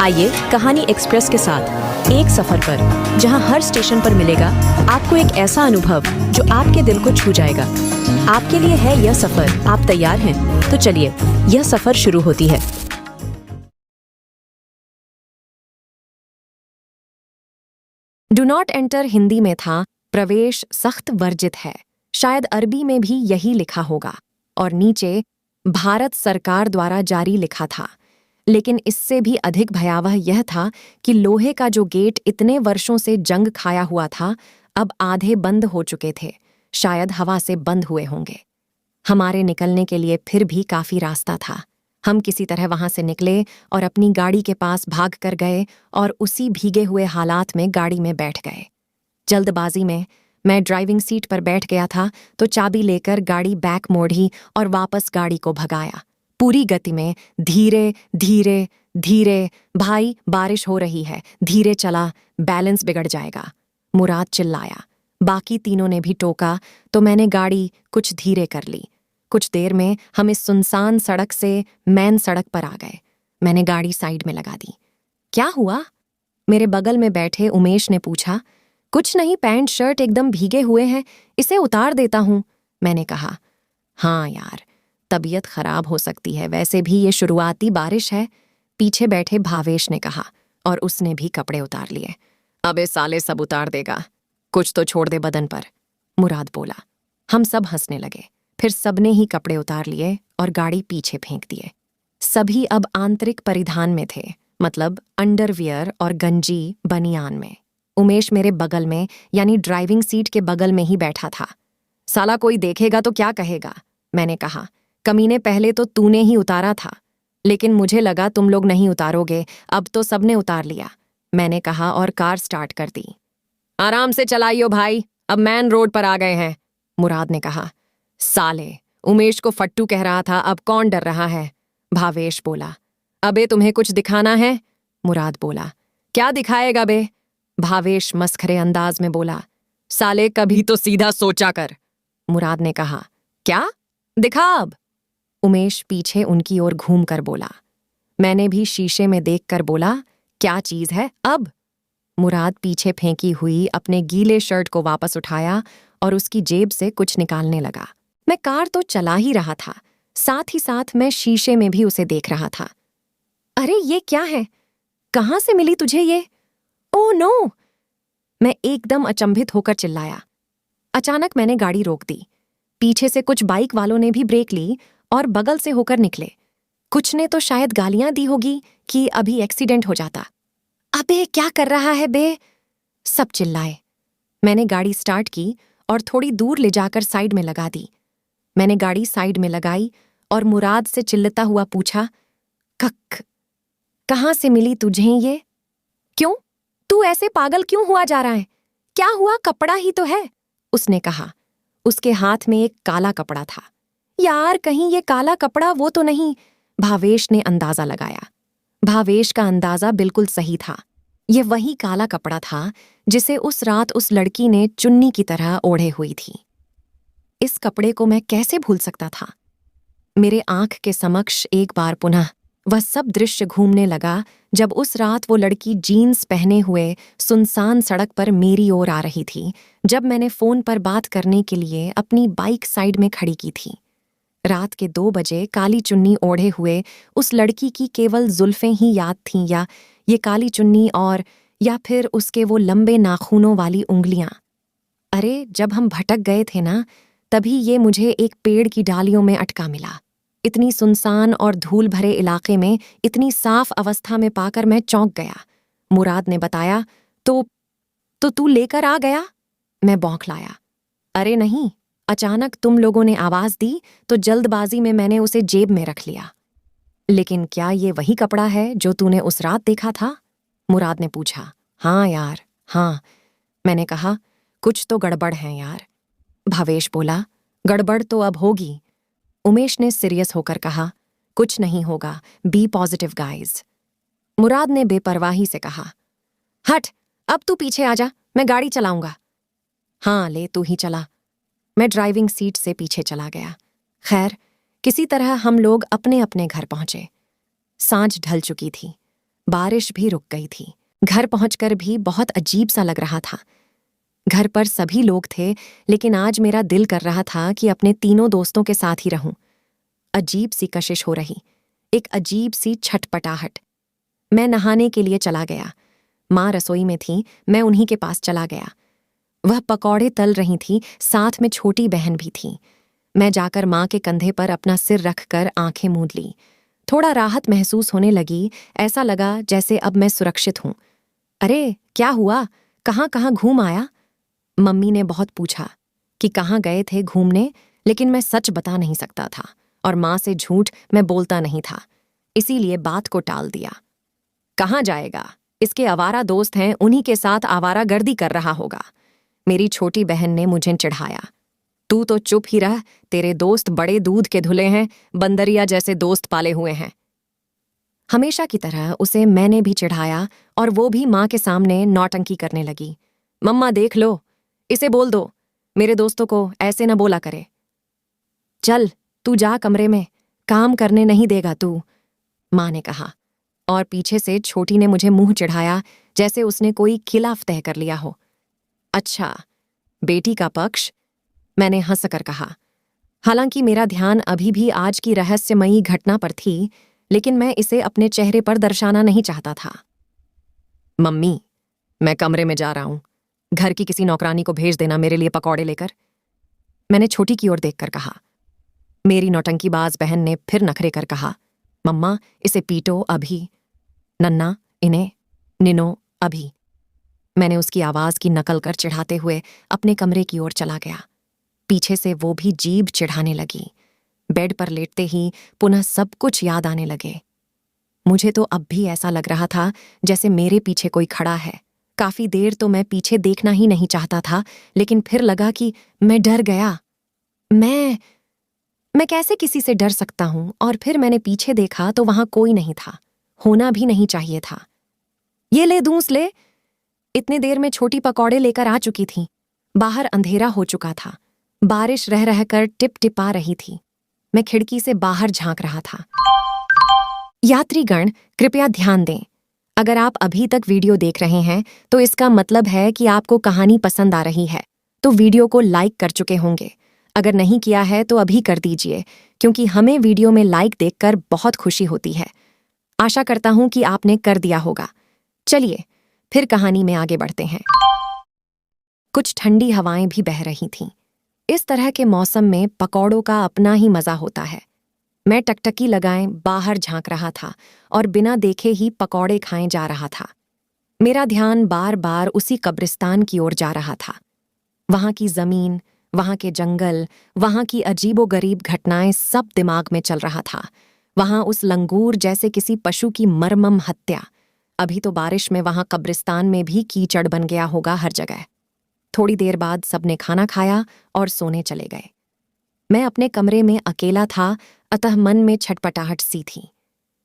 आइए कहानी एक्सप्रेस के साथ एक सफर पर, जहां हर स्टेशन पर मिलेगा आपको एक ऐसा अनुभव जो आपके दिल को छू जाएगा। आपके लिए है यह सफर। आप तैयार हैं? तो चलिए, यह सफर शुरू होती है। डू नॉट एंटर हिंदी में था, प्रवेश सख्त वर्जित है। शायद अरबी में भी यही लिखा होगा और नीचे भारत सरकार द्वारा जारी लिखा था। लेकिन इससे भी अधिक भयावह यह था कि लोहे का जो गेट इतने वर्षों से जंग खाया हुआ था, अब आधे बंद हो चुके थे। शायद हवा से बंद हुए होंगे। हमारे निकलने के लिए फिर भी काफी रास्ता था। हम किसी तरह वहां से निकले और अपनी गाड़ी के पास भाग कर गए और उसी भीगे हुए हालात में गाड़ी में बैठ गए। जल्दबाजी में मैं ड्राइविंग सीट पर बैठ गया था तो चाबी लेकर गाड़ी बैक मोड़ी और वापस गाड़ी को भगाया। पूरी गति में, धीरे धीरे धीरे। भाई, बारिश हो रही है, धीरे चला, बैलेंस बिगड़ जाएगा, मुराद चिल्लाया। बाकी तीनों ने भी टोका तो मैंने गाड़ी कुछ धीरे कर ली। कुछ देर में हम इस सुनसान सड़क से मेन सड़क पर आ गए। मैंने गाड़ी साइड में लगा दी। क्या हुआ? मेरे बगल में बैठे उमेश ने पूछा। कुछ नहीं, पैंट शर्ट एकदम भीगे हुए हैं, इसे उतार देता हूं, मैंने कहा। हाँ यार, तबीयत खराब हो सकती है, वैसे भी ये शुरुआती बारिश है, पीछे बैठे भावेश ने कहा, और उसने भी कपड़े उतार लिए। अबे साले, सब उतार देगा, कुछ तो छोड़ दे बदन पर, मुराद बोला। हम सब हंसने लगे। फिर सबने ही कपड़े उतार लिए और गाड़ी पीछे फेंक दिए। सभी अब आंतरिक परिधान में थे, मतलब अंडरवियर और गंजी बनियान में। उमेश मेरे बगल में, यानी ड्राइविंग सीट के बगल में ही बैठा था। साला कोई देखेगा तो क्या कहेगा, मैंने कहा। कमीने, पहले तो तूने ही उतारा था, लेकिन मुझे लगा तुम लोग नहीं उतारोगे, अब तो सबने उतार लिया, मैंने कहा और कार स्टार्ट कर दी। आराम से चलाइयो भाई, अब मेन रोड पर आ गए हैं, मुराद ने कहा। साले, उमेश को फट्टू कह रहा था, अब कौन डर रहा है, भावेश बोला। अबे तुम्हें कुछ दिखाना है, मुराद बोला। क्या दिखाएगा बे, भावेश मस्खरे अंदाज में बोला। साले, कभी तो सीधा सोचा कर, मुराद ने कहा। क्या दिखा अब, उमेश पीछे उनकी ओर घूम कर बोला। मैंने भी शीशे में देखकर बोला, क्या चीज है अब? मुराद पीछे फेंकी हुई अपने गीले शर्ट को वापस उठाया और उसकी जेब से कुछ निकालने लगा। मैं कार तो चला ही रहा था, साथ ही साथ मैं शीशे में भी उसे देख रहा था। अरे ये क्या है, कहां से मिली तुझे ये? ओह नो, मैं एकदम अचंभित होकर चिल्लाया। अचानक मैंने गाड़ी रोक दी। पीछे से कुछ बाइक वालों ने भी ब्रेक ली और बगल से होकर निकले। कुछ ने तो शायद गालियां दी होगी कि अभी एक्सीडेंट हो जाता। अबे क्या कर रहा है बे, सब चिल्लाए। मैंने गाड़ी स्टार्ट की और थोड़ी दूर ले जाकर साइड में लगा दी। मैंने गाड़ी साइड में लगाई और मुराद से चिल्लाता हुआ पूछा, कक, कहां से मिली तुझे ये? क्यों, तू ऐसे पागल क्यों हुआ जा रहा है? क्या हुआ, कपड़ा ही तो है, उसने कहा। उसके हाथ में एक काला कपड़ा था। यार, कहीं ये काला कपड़ा वो तो नहीं, भावेश ने अंदाजा लगाया। भावेश का अंदाजा बिल्कुल सही था। ये वही काला कपड़ा था जिसे उस रात उस लड़की ने चुन्नी की तरह ओढ़े हुई थी। इस कपड़े को मैं कैसे भूल सकता था? मेरे आंख के समक्ष एक बार पुनः वह सब दृश्य घूमने लगा जब उस रात वो लड़की जीन्स पहने हुए सुनसान सड़क पर मेरी ओर आ रही थी, जब मैंने फोन पर बात करने के लिए अपनी बाइक साइड में खड़ी की थी। रात के 2 बजे काली चुन्नी ओढ़े हुए उस लड़की की केवल जुल्फें ही याद थीं, या ये काली चुन्नी, और या फिर उसके वो लंबे नाखूनों वाली उंगलियां। अरे, जब हम भटक गए थे ना, तभी ये मुझे एक पेड़ की डालियों में अटका मिला। इतनी सुनसान और धूल भरे इलाके में इतनी साफ अवस्था में पाकर मैं चौंक गया। मुराद ने बताया, तो तू लेकर आ गया? मैं बौखलाया। अरे नहीं, अचानक तुम लोगों ने आवाज दी तो जल्दबाजी में मैंने उसे जेब में रख लिया। लेकिन क्या ये वही कपड़ा है जो तूने उस रात देखा था? मुराद ने पूछा। हाँ यार, हाँ, मैंने कहा। कुछ तो गड़बड़ है यार, भावेश बोला। गड़बड़ तो अब होगी, उमेश ने सीरियस होकर कहा। कुछ नहीं होगा, बी पॉजिटिव गाइज, मुराद ने बेपरवाही से कहा। हट, अब तू पीछे आ जा, मैं गाड़ी चलाऊंगा। हाँ ले, तू ही चला, मैं ड्राइविंग सीट से पीछे चला गया। खैर, किसी तरह हम लोग अपने अपने घर पहुंचे। सांझ ढल चुकी थी। बारिश भी रुक गई थी। घर पहुंचकर भी बहुत अजीब सा लग रहा था। घर पर सभी लोग थे, लेकिन आज मेरा दिल कर रहा था कि अपने तीनों दोस्तों के साथ ही रहूं। अजीब सी कशिश हो रही, एक अजीब सी छटपटाहट। मैं नहाने के लिए चला गया। माँ रसोई में थी, मैं उन्हीं के पास चला गया। वह पकौड़े तल रही थी, साथ में छोटी बहन भी थी। मैं जाकर माँ के कंधे पर अपना सिर रखकर आंखें मूंद ली। थोड़ा राहत महसूस होने लगी, ऐसा लगा जैसे अब मैं सुरक्षित हूं। अरे क्या हुआ, कहाँ कहाँ घूम आया? मम्मी ने बहुत पूछा कि कहाँ गए थे घूमने, लेकिन मैं सच बता नहीं सकता था और माँ से झूठ मैं बोलता नहीं था, इसीलिए बात को टाल दिया। कहाँ जाएगा, इसके आवारा दोस्त हैं, उन्हीं के साथ आवारागर्दी कर रहा होगा। मेरी छोटी बहन ने मुझे चिढ़ाया। तू तो चुप ही रह, तेरे दोस्त बड़े दूध के धुले हैं, बंदरिया जैसे दोस्त पाले हुए हैं। हमेशा की तरह उसे मैंने भी चिढ़ाया और वो भी माँ के सामने नौटंकी करने लगी। मम्मा देख लो, इसे बोल दो मेरे दोस्तों को ऐसे न बोला करे। चल तू जा कमरे में, काम करने नहीं देगा तू, माँ ने कहा। और पीछे से छोटी ने मुझे मुंह चिढ़ाया जैसे उसने कोई खिलाफ तय कर लिया हो। अच्छा, बेटी का पक्ष, मैंने हंसकर कहा। हालांकि मेरा ध्यान अभी भी आज की रहस्यमयी घटना पर थी, लेकिन मैं इसे अपने चेहरे पर दर्शाना नहीं चाहता था। मम्मी, मैं कमरे में जा रहा हूं, घर की किसी नौकरानी को भेज देना मेरे लिए पकौड़े लेकर, मैंने छोटी की ओर देखकर कहा। मेरी नौटंकीबाज बहन ने फिर नखरे कर कहा, मम्मा इसे पीटो अभी, नन्ना इन्हें, निनो अभी। मैंने उसकी आवाज की नकल कर चिढ़ाते हुए अपने कमरे की ओर चला गया। पीछे से वो भी जीभ चिढ़ाने लगी। बेड पर लेटते ही पुनः सब कुछ याद आने लगे। मुझे तो अब भी ऐसा लग रहा था जैसे मेरे पीछे कोई खड़ा है। काफी देर तो मैं पीछे देखना ही नहीं चाहता था, लेकिन फिर लगा कि मैं डर गया। मैं कैसे किसी से डर सकता हूं? और फिर मैंने पीछे देखा तो वहां कोई नहीं था, होना भी नहीं चाहिए था। ये ले दूंस ले। इतने देर में छोटी पकौड़े लेकर आ चुकी थी। बाहर अंधेरा हो चुका था, बारिश रह रहकर टिप टिपा रही थी। मैं खिड़की से बाहर झांक रहा था। यात्रीगण कृपया ध्यान दें, अगर आप अभी तक वीडियो देख रहे हैं तो इसका मतलब है कि आपको कहानी पसंद आ रही है, तो वीडियो को लाइक कर चुके होंगे। अगर नहीं किया है तो अभी कर दीजिए, क्योंकि हमें वीडियो में लाइक देखकर बहुत खुशी होती है। आशा करता हूं कि आपने कर दिया होगा। चलिए फिर कहानी में आगे बढ़ते हैं। कुछ ठंडी हवाएं भी बह रही थीं। इस तरह के मौसम में पकौड़ों का अपना ही मजा होता है। मैं टकटकी लगाए बाहर झांक रहा था और बिना देखे ही पकौड़े खाए जा रहा था। मेरा ध्यान बार बार उसी कब्रिस्तान की ओर जा रहा था। वहां की जमीन, वहां के जंगल, वहां की अजीबोगरीब घटनाएं सब दिमाग में चल रहा था। वहां उस लंगूर जैसे किसी पशु की मर्मम हत्या। अभी तो बारिश में वहां कब्रिस्तान में भी कीचड़ बन गया होगा हर जगह। थोड़ी देर बाद सबने खाना खाया और सोने चले गए। मैं अपने कमरे में अकेला था, अतः मन में छटपटाहट सी थी।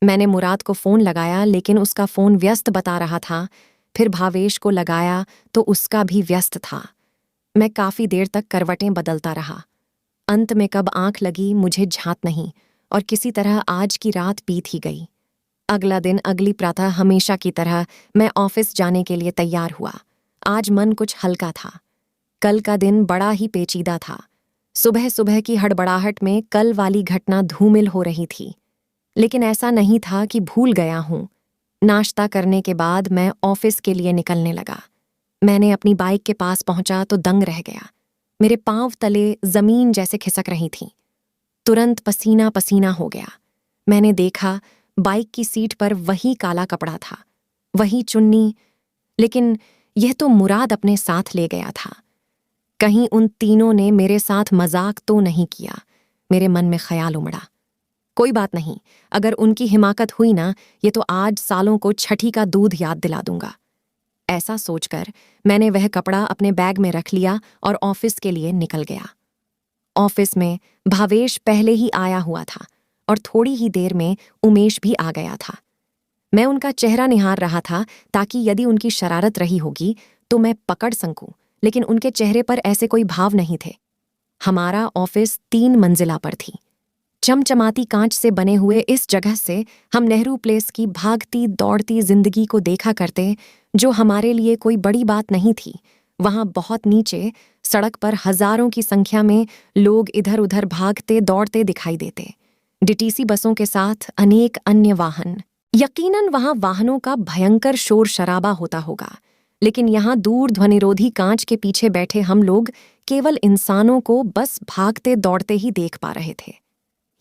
मैंने मुराद को फोन लगाया, लेकिन उसका फोन व्यस्त बता रहा था। फिर भावेश को लगाया तो उसका भी व्यस्त था। मैं काफी देर तक करवटें बदलता रहा। अंत में कब आंख लगी मुझे झात नहीं, और किसी तरह आज की रात बीत ही गई। अगला दिन अगली प्रातः हमेशा की तरह मैं ऑफिस जाने के लिए तैयार हुआ। आज मन कुछ हल्का था। कल का दिन बड़ा ही पेचीदा था। सुबह सुबह की हड़बड़ाहट में कल वाली घटना धूमिल हो रही थी, लेकिन ऐसा नहीं था कि भूल गया हूं। नाश्ता करने के बाद मैं ऑफिस के लिए निकलने लगा। मैंने अपनी बाइक के पास पहुंचा तो दंग रह गया। मेरे पांव तले जमीन जैसे खिसक रही थीं। तुरंत पसीना पसीना हो गया। मैंने देखा बाइक की सीट पर वही काला कपड़ा था, वही चुन्नी, लेकिन यह तो मुराद अपने साथ ले गया था। कहीं उन तीनों ने मेरे साथ मजाक तो नहीं किया? मेरे मन में ख्याल उमड़ा। कोई बात नहीं, अगर उनकी हिमाकत हुई ना, ये तो आज सालों को छठी का दूध याद दिला दूंगा। ऐसा सोचकर मैंने वह कपड़ा अपने बैग में रख लिया और ऑफिस के लिए निकल गया। ऑफिस में भावेश पहले ही आया हुआ था और थोड़ी ही देर में उमेश भी आ गया था। मैं उनका चेहरा निहार रहा था ताकि यदि उनकी शरारत रही होगी तो मैं पकड़ सकूं, लेकिन उनके चेहरे पर ऐसे कोई भाव नहीं थे। हमारा ऑफिस 3 मंजिला पर थी। चमचमाती कांच से बने हुए इस जगह से हम नेहरू प्लेस की भागती दौड़ती जिंदगी को देखा करते, जो हमारे लिए कोई बड़ी बात नहीं थी। वहां बहुत नीचे सड़क पर हजारों की संख्या में लोग इधर उधर भागते दौड़ते दिखाई देते, डीटीसी बसों के साथ अनेक अन्य वाहन। यकीनन वहां वाहनों का भयंकर शोर शराबा होता होगा, लेकिन यहाँ दूर ध्वनिरोधी कांच के पीछे बैठे हम लोग केवल इंसानों को बस भागते दौड़ते ही देख पा रहे थे।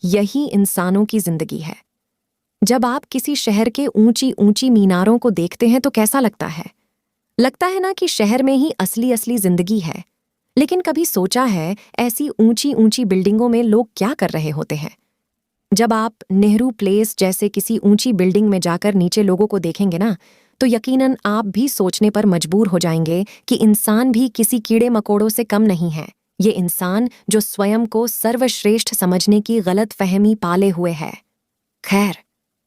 यही इंसानों की जिंदगी है। जब आप किसी शहर के ऊंची ऊंची मीनारों को देखते हैं तो कैसा लगता है? लगता है ना कि शहर में ही असली असली जिंदगी है। लेकिन कभी सोचा है ऐसी ऊंची ऊंची बिल्डिंगों में लोग क्या कर रहे होते हैं? जब आप नेहरू प्लेस जैसे किसी ऊंची बिल्डिंग में जाकर नीचे लोगों को देखेंगे ना, तो यकीनन आप भी सोचने पर मजबूर हो जाएंगे कि इंसान भी किसी कीड़े मकोड़ों से कम नहीं है। ये इंसान जो स्वयं को सर्वश्रेष्ठ समझने की गलत फहमी पाले हुए है। खैर,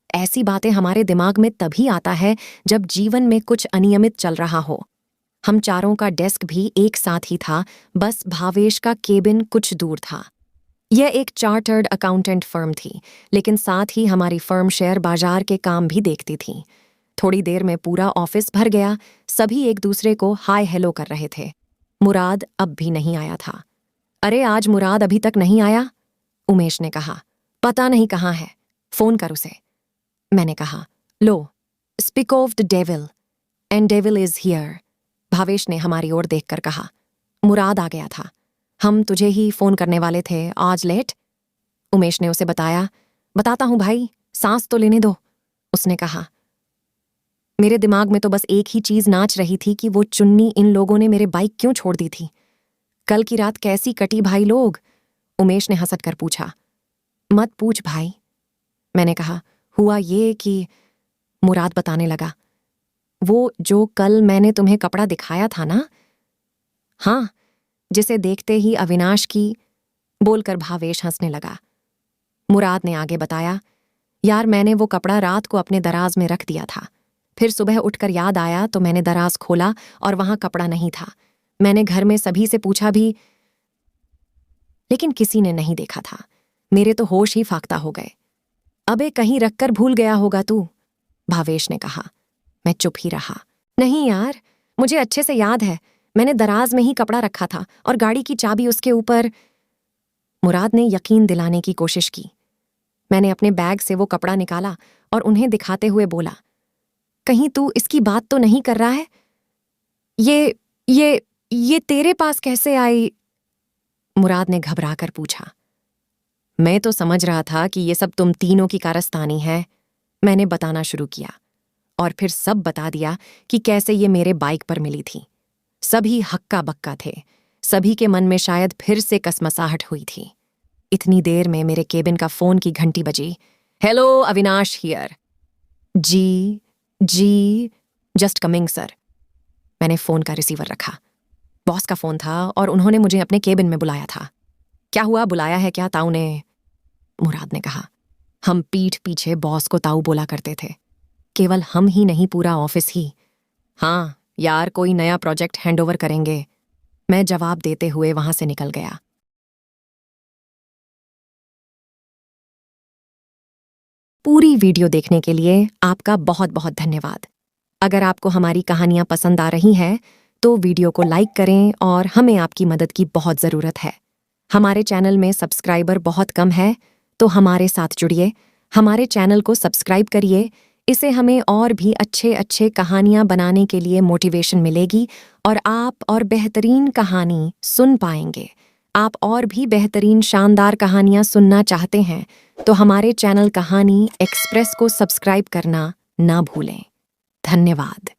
ऐसी बातें हमारे दिमाग में तभी आता है जब जीवन में कुछ अनियमित चल रहा हो। हम चारों का डेस्क भी एक साथ ही था, बस भावेश का केबिन कुछ दूर था। यह एक चार्टर्ड अकाउंटेंट फर्म थी, लेकिन साथ ही हमारी फर्म शेयर बाजार के काम भी देखती थी। थोड़ी देर में पूरा ऑफिस भर गया, सभी एक दूसरे को हाय हेलो कर रहे थे। मुराद अब भी नहीं आया था। अरे आज मुराद अभी तक नहीं आया? उमेश ने कहा। पता नहीं कहाँ है, फोन कर उसे। मैंने कहा, लो, speak of the devil and devil is here. Bhavesh ने हमारी ओर देखकर कहा। मुराद आ गया था, हम तुझे ही फोन करने वाले थे, आज लेट। उमेश ने उसे बताया। बताता हूं भाई, सांस तो लेने दो, उसने कहा। मेरे दिमाग में तो बस एक ही चीज नाच रही थी कि वो चुन्नी इन लोगों ने मेरे बाइक क्यों छोड़ दी थी। कल की रात कैसी कटी भाई लोग? उमेश ने हंसट कर पूछा। मत पूछ भाई, मैंने कहा। हुआ ये कि, मुराद बताने लगा, वो जो कल मैंने तुम्हें कपड़ा दिखाया था ना, हाँ, जिसे देखते ही अविनाश की, बोलकर भावेश हंसने लगा। मुराद ने आगे बताया, यार मैंने वो कपड़ा रात को अपने दराज में रख दिया था। फिर सुबह उठकर याद आया तो मैंने दराज खोला और वहां कपड़ा नहीं था। मैंने घर में सभी से पूछा भी, लेकिन किसी ने नहीं देखा था। मेरे तो होश ही फाख्ता हो गए। अबे कहीं रखकर भूल गया होगा तू, भावेश ने कहा। मैं चुप ही रहा। नहीं यार, मुझे अच्छे से याद है, मैंने दराज में ही कपड़ा रखा था और गाड़ी की चाबी उसके ऊपर। मुराद ने यकीन दिलाने की कोशिश की। मैंने अपने बैग से वो कपड़ा निकाला और उन्हें दिखाते हुए बोला, कहीं तू इसकी बात तो नहीं कर रहा है? ये तेरे पास कैसे आई? मुराद ने घबराकर पूछा। मैं तो समझ रहा था कि ये सब तुम तीनों की कारस्तानी है। मैंने बताना शुरू किया और फिर सब बता दिया कि कैसे ये मेरे बाइक पर मिली थी। सभी हक्का बक्का थे। सभी के मन में शायद फिर से कसमसाहट हुई थी। इतनी देर में मेरे केबिन का फोन की घंटी बजी। Hello, Avinash here. जी, जस्ट कमिंग सर। मैंने फोन का रिसीवर रखा। बॉस का फोन था और उन्होंने मुझे अपने केबिन में बुलाया था। क्या हुआ, बुलाया है क्या ताऊ ने? मुराद ने कहा। हम पीठ पीछे बॉस को ताऊ बोला करते थे। केवल हम ही नहीं, पूरा ऑफिस ही। हाँ यार, कोई नया प्रोजेक्ट हैंडओवर करेंगे, मैं जवाब देते हुए वहां से निकल गया। पूरी वीडियो देखने के लिए आपका बहुत बहुत धन्यवाद। अगर आपको हमारी कहानियां पसंद आ रही हैं तो वीडियो को लाइक करें और हमें आपकी मदद की बहुत ज़रूरत है। हमारे चैनल में सब्सक्राइबर बहुत कम है, तो हमारे साथ जुड़िए, हमारे चैनल को सब्सक्राइब करिए। इससे हमें और भी अच्छे अच्छे कहानियां बनाने के लिए मोटिवेशन मिलेगी और आप और बेहतरीन कहानी सुन पाएंगे। आप और भी बेहतरीन शानदार कहानियां सुनना चाहते हैं तो हमारे चैनल कहानी एक्सप्रेस को सब्सक्राइब करना ना भूलें। धन्यवाद।